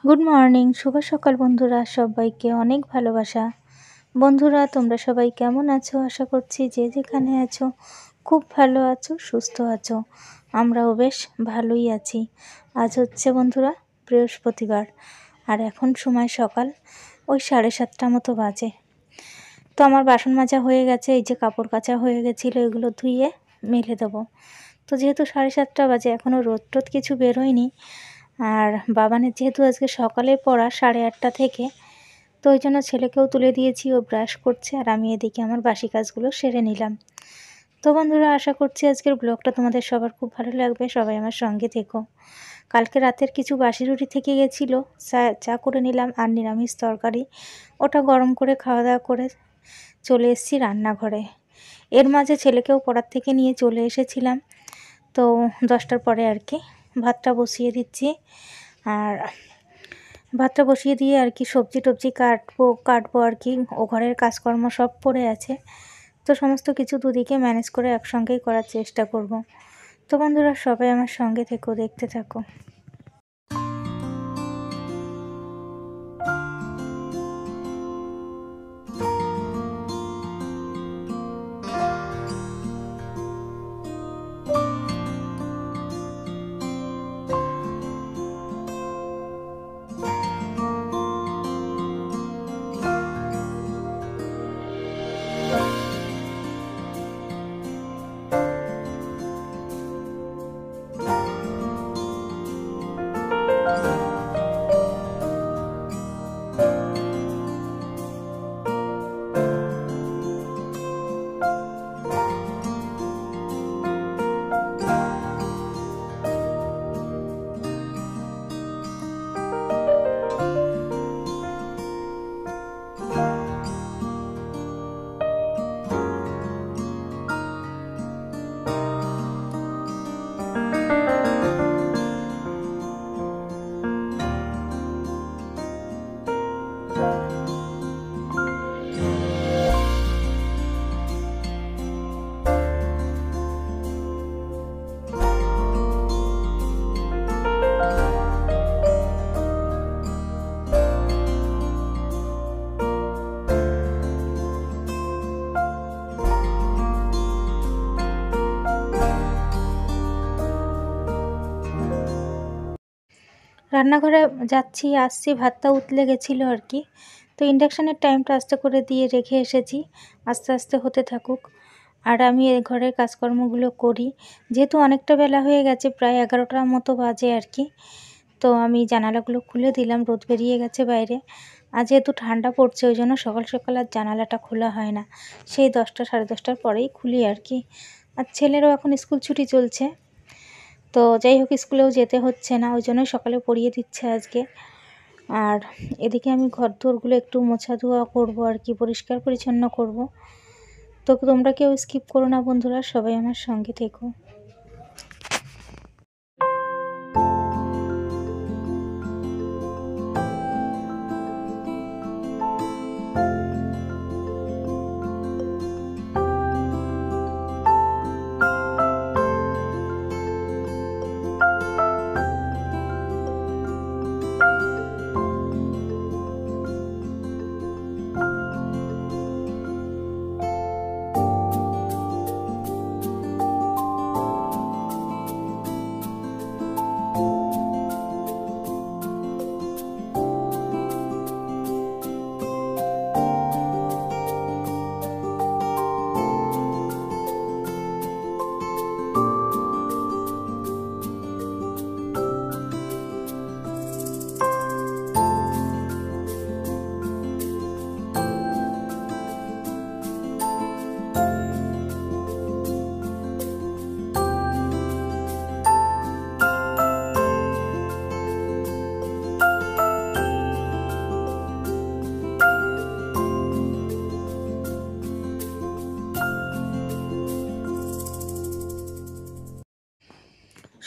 Good morning, শুভ সকাল বন্ধুরা, সবাইকে অনেক ভালোবাসা। বন্ধুরা, তোমরা সবাই কেমন আছো? আশা করছি যে যেখানে আছো খুব ভালো আছো, সুস্থ আছো। আমরাও বেশ ভালোই আছি। আজ হচ্ছে বন্ধুরা বৃহস্পতিবার, আর এখন সময় সকাল ওই 7:30 মতো বাজে। তো আমার বাসন মাজা হয়ে গেছে, এই যে কাপড় কাচা হয়ে গেছিলো, এগুলো ধুয়ে মেলে দেবো। তো যেহেতু 7:30 বাজে, এখনও রোদ টোদ কিছু বেরোয়নি, আর বাবানের যেহেতু আজকে সকালে পড়া 8:30 থেকে, তো ওই জন্য ছেলেকেও তুলে দিয়েছি, ও ব্রাশ করছে, আর আমি এদিকে আমার বাসি কাজগুলো সেরে নিলাম। তো বন্ধুরা, আশা করছি আজকের ব্লগটা তোমাদের সবার খুব ভালো লাগবে, সবাই আমার সঙ্গে থেকো। কালকে রাতের কিছু বাসি রুটি থেকে গেছিলো, চা করে নিলাম, আর নিরামিষ তরকারি, ওটা গরম করে খাওয়া দাওয়া করে চলে এসেছি রান্নাঘরে। এর মাঝে ছেলেকেও পড়ার থেকে নিয়ে চলে এসেছিলাম, তো 10টার পরে আর কি ভাতটা বসিয়ে দিচ্ছি। আর ভাতটা বসিয়ে দিয়ে আর কি সবজি টবজি কাটবো আর কি। ও ঘরের কাজকর্ম সব পড়ে আছে, তো সমস্ত কিছু দুদিকে ম্যানেজ করে একসঙ্গেই করার চেষ্টা করব। তো বন্ধুরা, সবাই আমার সঙ্গে থেকো, দেখতে থাকো। রান্নাঘরে যাচ্ছি আসছি, ভাতটা উতলে গেছিলো আর কি, তো ইন্ডাকশানের টাইমটা আস্তে করে দিয়ে রেখে এসেছি, আস্তে আস্তে হতে থাকুক। আর আমি এই ঘরের কাজকর্মগুলো করি, যেহেতু অনেকটা বেলা হয়ে গেছে, প্রায় 11টার মতো বাজে আর কি। তো আমি জানালাগুলো খুলে দিলাম, রোদ বেরিয়ে গেছে বাইরে। আর যেহেতু ঠান্ডা পড়ছে, ওই জন্য সকাল সকাল আর জানালাটা খোলা হয় না, সেই 10টা 10:30টার পরেই খুলি আর কি। আর ছেলেরও এখন স্কুল ছুটি চলছে, তো যাই হোক স্কুলেও যেতে হচ্ছে না, ওই জন্যই সকালে পড়িয়ে দিচ্ছে আজকে। আর এদিকে আমি ঘর দোরগুলো একটু মোছা ধোয়া করবো আর কি, পরিষ্কার পরিচ্ছন্ন করব। তো তোমরা কেউ স্কিপ করো না বন্ধুরা, সবাই আমার সঙ্গে থেকো।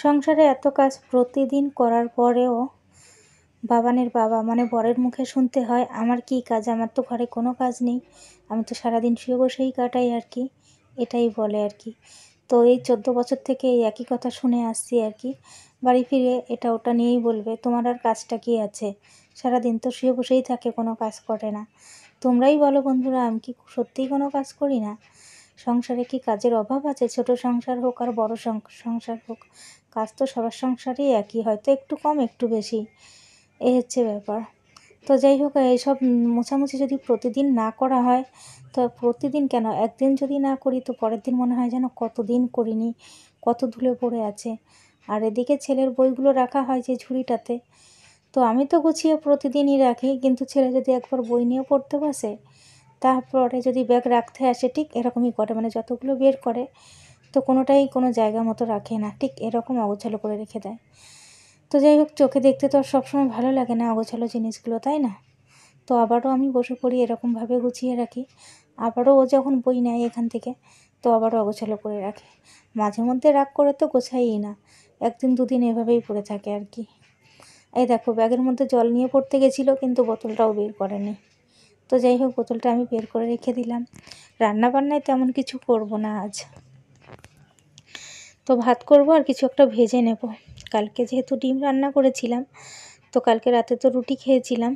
সংসারে এত কাজ প্রতিদিন করার পরেও বাবানের বাবা মানে বরের মুখে শুনতে হয়, আমার কি কাজ, আমার তো ঘরে কোনো কাজ নেই, আমি তো সারাদিন শুয়ে বসেই কাটাই আর কি, এটাই বলে আর কি। তো এই 14 বছর থেকে এই একই কথা শুনে আসছি আর কি। বাড়ি ফিরে এটা ওটা নিয়েই বলবে, তোমার আর কাজটা কী আছে, সারাদিন তো শুয়ে বসেই থাকে, কোনো কাজ করে না। তোমরাই বলো বন্ধুরা, আমি কি সত্যিই কোনো কাজ করি না? সংসারে কি কাজের অভাব আছে? ছোট সংসার হোক আর বড় সংসার হোক, কাজ তো সবার সংসারেই একই, হয়তো একটু কম একটু বেশি, এই হচ্ছে ব্যাপার। তো যাই হোক, এইসব মোছামুছি যদি প্রতিদিন না করা হয়, তো প্রতিদিন কেন, একদিন যদি না করি তো পরের দিন মনে হয় যেন কতদিন করিনি, কত ধুলো পড়ে আছে। আর এদিকে ছেলের বইগুলো রাখা হয় যে ঝুড়িটাতে, তো আমি তো গুছিয়ে প্রতিদিনই রাখি, কিন্তু ছেলে যদি একবার বই নিয়ে পড়তে বসে, তারপরে যদি ব্যাগ রাখতে আসে ঠিক এরকমই করে, মানে যতগুলো বের করে তো কোনোটাই কোনো জায়গা মতো রাখে না, ঠিক এরকম অগোছালো করে রেখে দেয়। তো যাই হোক, চোখে দেখতে তো আর সবসময় ভালো লাগে না অগোছালো জিনিসগুলো, তাই না? তো আবারও আমি বসে পড়ি, এরকমভাবে গুছিয়ে রাখি। আবারও ও যখন বই নেয় এখান থেকে, তো আবারও অগোছালো করে রাখে। মাঝে মধ্যে রাগ করে তো গোছাইই না, একদিন দুদিন এভাবেই পড়ে থাকে আর কি। এই দেখো, ব্যাগের মধ্যে জল নিয়ে পড়তে গেছিলো, কিন্তু বোতলটাও বের করেনি। তো যাই হোক, বোতলটা আমি বের করে রেখে দিলাম। রান্নাবান্নায় তেমন কিছু করব না আজ, তো ভাত করব আর কিছু একটা ভেজে নেব। কালকে যেহেতু ডিম রান্না করেছিলাম, তো কালকে রাতে তো রুটি খেয়েছিলাম,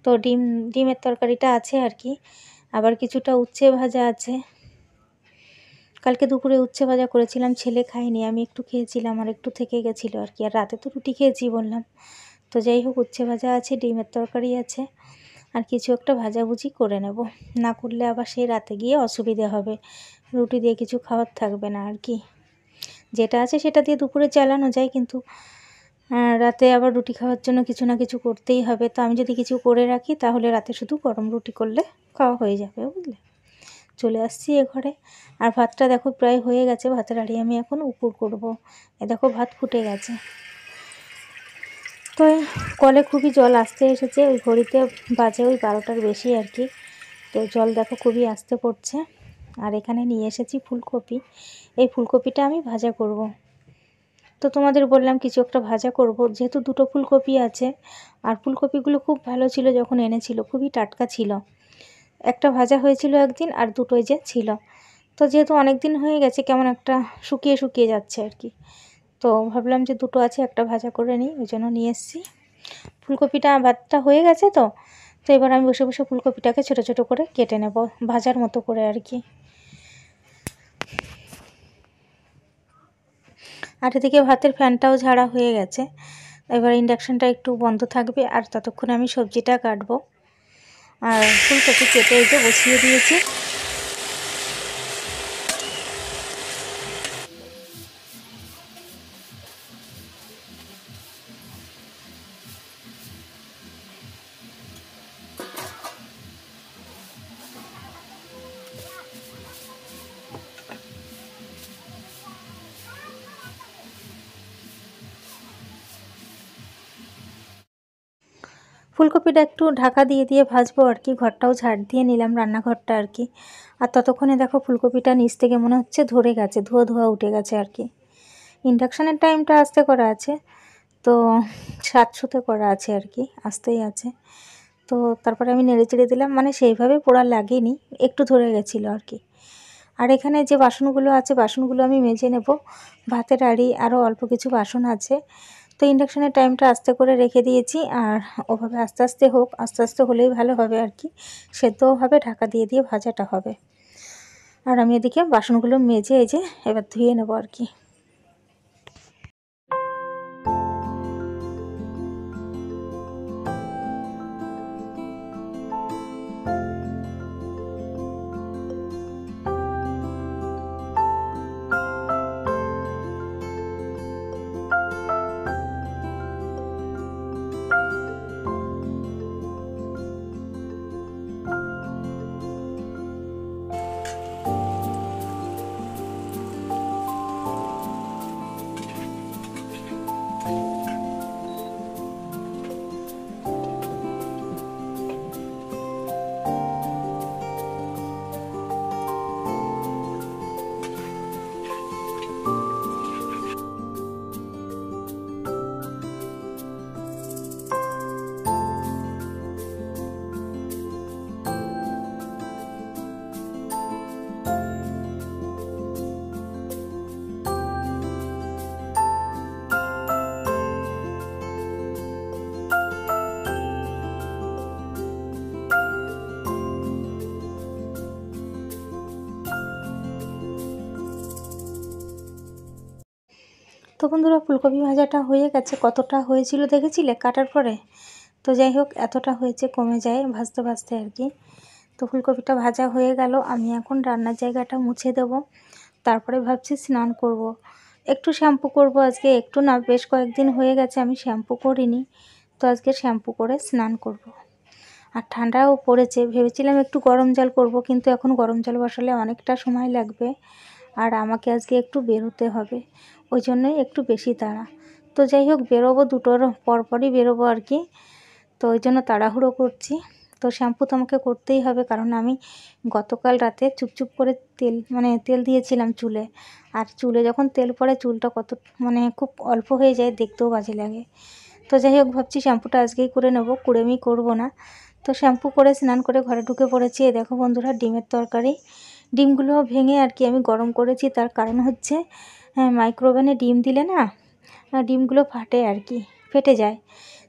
তো ডিমের তরকারিটা আছে আর কি। আবার কিছুটা উচ্ছে ভাজা আছে, কালকে দুপুরে উচ্ছে ভাজা করেছিলাম, ছেলে খায়নি, আমি একটু খেয়েছিলাম আর একটু থেকে গেছিলো আর কি। আর রাতে তো রুটি খেয়েছি বললাম। তো যাই হোক, উচ্ছে ভাজা আছে, ডিমের তরকারি আছে, আর কিছু একটা ভাজাভুজি করে নেব। না করলে আবার সেই রাতে গিয়ে অসুবিধে হবে, রুটি দিয়ে কিছু খাওয়ার থাকবে না আর কি। যেটা আছে সেটা দিয়ে দুপুরে চালানো যায়, কিন্তু রাতে আবার রুটি খাওয়ার জন্য কিছু না কিছু করতেই হবে। তো আমি যদি কিছু করে রাখি, তাহলে রাতে শুধু গরম রুটি করলে খাওয়া হয়ে যাবে, বুঝলে। চলে আসছি এ ঘরে, আর ভাতটা দেখো প্রায় হয়ে গেছে, ভাতের হাঁড়ি আমি এখন উপর করব। এ দেখো, ভাত ফুটে গেছে। তো কলে খুবই জল আসতে এসেছে, ওই ঘড়িতে বাজে ওই 12টার বেশি আর কি। তো জল দেখো খুবই আসতে পড়ছে। আর এখানে নিয়ে এসেছি ফুলকপি, এই ফুলকপিটা আমি ভাজা করব। তো তোমাদের বললাম কিছু একটা ভাজা করব, যেহেতু দুটো ফুলকপি আছে, আর ফুলকপিগুলো খুব ভালো ছিল যখন এনেছিল, খুবই টাটকা ছিল। একটা ভাজা হয়েছিল একদিন, আর দুটোই যে ছিল। তো যেহেতু অনেক দিন হয়ে গেছে, কেমন একটা শুকিয়ে শুকিয়ে যাচ্ছে আর কি। তো ভাবলাম যে দুটো আছে, একটা ভাজা করে নিই, ওই জন্য নিয়ে এসেছি। ফুলকপিটা ভাতটা হয়ে গেছে, তো এবার আমি বসে বসে ফুলকপিটাকে ছোটো ছোটো করে কেটে নেব, ভাজার মতো করে আর কি। আর এদিকে ভাতের ফ্যানটাও ঝাড়া হয়ে গেছে, এবার ইন্ডাকশানটা একটু বন্ধ থাকবে, আর ততক্ষণে আমি সবজিটা কাটবো। আর ফুলকপি কেটে এই যে বসিয়ে দিয়েছি। ফুলকপিটা একটু ঢাকা দিয়ে দিয়ে ভাজবো আর কি, ঘরটাও ঝাড় দিয়ে নিলাম, রান্নাঘরটা আর কি। আর ততক্ষণে দেখো ফুলকপিটা নিচ থেকে মনে হচ্ছে ধরে গেছে, ধোয়া ধোয়া উঠে গেছে আর কি। ইন্ডাকশানের টাইমটা আস্তে করা আছে, তো 700-তে করা আছে আর কি, আস্তেই আছে। তো তারপরে আমি নেড়ে চেড়ে দিলাম, মানে সেইভাবে পোড়া লাগেনি, একটু ধরে গেছিলো আর কি। আর এখানে যে বাসনগুলো আছে, বাসনগুলো আমি মেজে নেব। ভাতের হাঁড়ি, আরও অল্প কিছু বাসন আছে। তো ইন্ডাকশানের টাইমটা আস্তে করে রেখে দিয়েছি, আর ওভাবে আস্তে আস্তে হোক, আস্তে আস্তে হলেই ভালো হবে আর কি। সেদ্ধও হবে, ঢাকা দিয়ে দিয়ে ভাজাটা হবে। আর আমি এদিকে বাসনগুলো মেজে এই যে এবার ধুয়ে নেব আর কি। বন্ধুরা ফুলকপি ভাজাটা হয়ে গেছে, কতটা হয়েছিল দেখেছিলে কাটার পরে? তো যাই হোক এতটা হয়েছে, কমে যায় ভাজতে ভাজতে আর কি। তো ফুলকপিটা ভাজা হয়ে গেল, আমি এখন রান্নার জায়গাটা মুছে দেব, তারপরে ভাবছি স্নান করব। একটু শ্যাম্পু করব আজকে, একটু না বেশ কয়েকদিন হয়ে গেছে আমি শ্যাম্পু করিনি, তো আজকে শ্যাম্পু করে স্নান করব। আর ঠান্ডাও পড়েছে, ভেবেছিলাম একটু গরম জল করব, কিন্তু এখন গরম জল বসালে অনেকটা সময় লাগবে, আর আমাকে আজকে একটু বেরোতে হবে, ওই জন্যই একটু বেশি তাড়া। তো যাই হোক বেরোবো, দুটোর পরপরই বেরোবো আর কি, তো ওই জন্য তাড়াহুড়ো করছি। তো শ্যাম্পু তো আমাকে করতেই হবে, কারণ আমি গতকাল রাতে চুপচুপ করে তেল দিয়েছিলাম চুলে, আর চুলে যখন তেল পড়ে চুলটা কত খুব অল্প হয়ে যায়, দেখতেও বাজে লাগে। তো যাই হোক ভাবছি শ্যাম্পুটা আজকেই করে নেব, কুড়েমি করব না। তো শ্যাম্পু করে স্নান করে ঘরে ঢুকে পড়েছি। এই দেখো বন্ধুরা ডিমের তরকারি, ডিমগুলো ভেঙে আর কি আমি গরম করেছি, তার কারণ হচ্ছে মাইক্রোওভেনে ডিম দিলে না ডিমগুলো ফাটে আর কি, ফেটে যায়,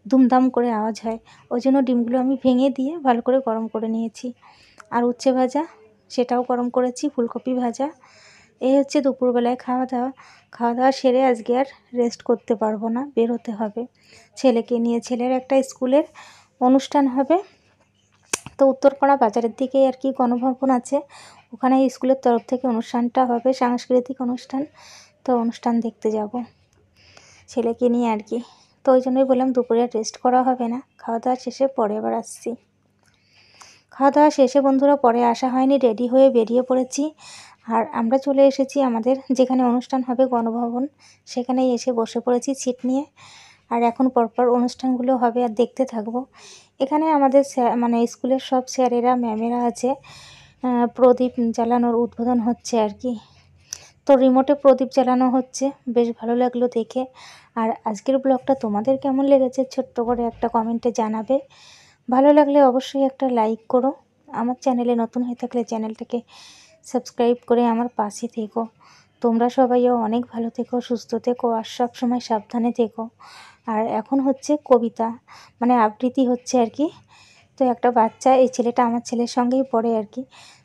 দুমদাম করে আওয়াজ হয়, ওই জন্য ডিমগুলো আমি ভেঙে দিয়ে ভালো করে গরম করে নিয়েছি। আর উচ্ছে ভাজা সেটাও গরম করেছি, ফুলকপি ভাজা। এই হচ্ছে দুপুরবেলায় খাওয়া দাওয়া সেরে আজকে আর রেস্ট করতে পারবো না, বেরোতে হবে ছেলেকে নিয়ে। ছেলের একটা স্কুলের অনুষ্ঠান হবে, তো উত্তরপাড়া বাজারের দিকে আর কি গণভবন আছে, ওখানে স্কুলের তরফ থেকে অনুষ্ঠানটা হবে, সাংস্কৃতিক অনুষ্ঠান। তো অনুষ্ঠান দেখতে যাব ছেলেকে নিয়ে আর কি। তো ওই জন্যই বললাম দুপুরে রেস্ট করা হবে না, খাওয়া দাওয়া শেষে পরে আবার আসছি। খাওয়া দাওয়া শেষে বন্ধুরা পরে আসা হয়নি, রেডি হয়ে বেরিয়ে পড়েছি। আর আমরা চলে এসেছি আমাদের যেখানে অনুষ্ঠান হবে গণভবন, সেখানেই এসে বসে পড়েছি সিট নিয়ে। আর এখন পরপর অনুষ্ঠানগুলো হবে আর দেখতে থাকবো। এখানে আমাদের স্কুলের সব স্যারেরা ম্যামেরা আছে, প্রদীপ জ্বালানোর উদ্বোধন হচ্ছে আর কি। তো রিমোটে প্রদীপ জ্বালানো হচ্ছে, বেশ ভালো লাগলো দেখে। আর আজকের ব্লগটা তোমাদের কেমন লেগেছে ছোট্ট করে একটা কমেন্টে জানাবে। ভালো লাগলে অবশ্যই একটা লাইক করো, আমার চ্যানেলে নতুন হয়ে থাকলে চ্যানেলটাকে সাবস্ক্রাইব করে আমার পাশে থেকো। তোমরা সবাইও অনেক ভালো থেকো, সুস্থ থেকো, আর সব সময় সাবধানে থেকো। আর এখন হচ্ছে কবিতা আবৃত্তি হচ্ছে আর কি। তো একটা বাচ্চা, এই ছেলেটা আমার ছেলের সঙ্গেই পড়ে আর কি,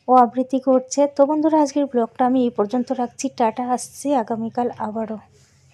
ও আবৃত্তি করছে। তো বন্ধুরা আজকের ব্লগটা আমি এই পর্যন্ত রাখছি, টাটা, আসছি আগামীকাল আবারও।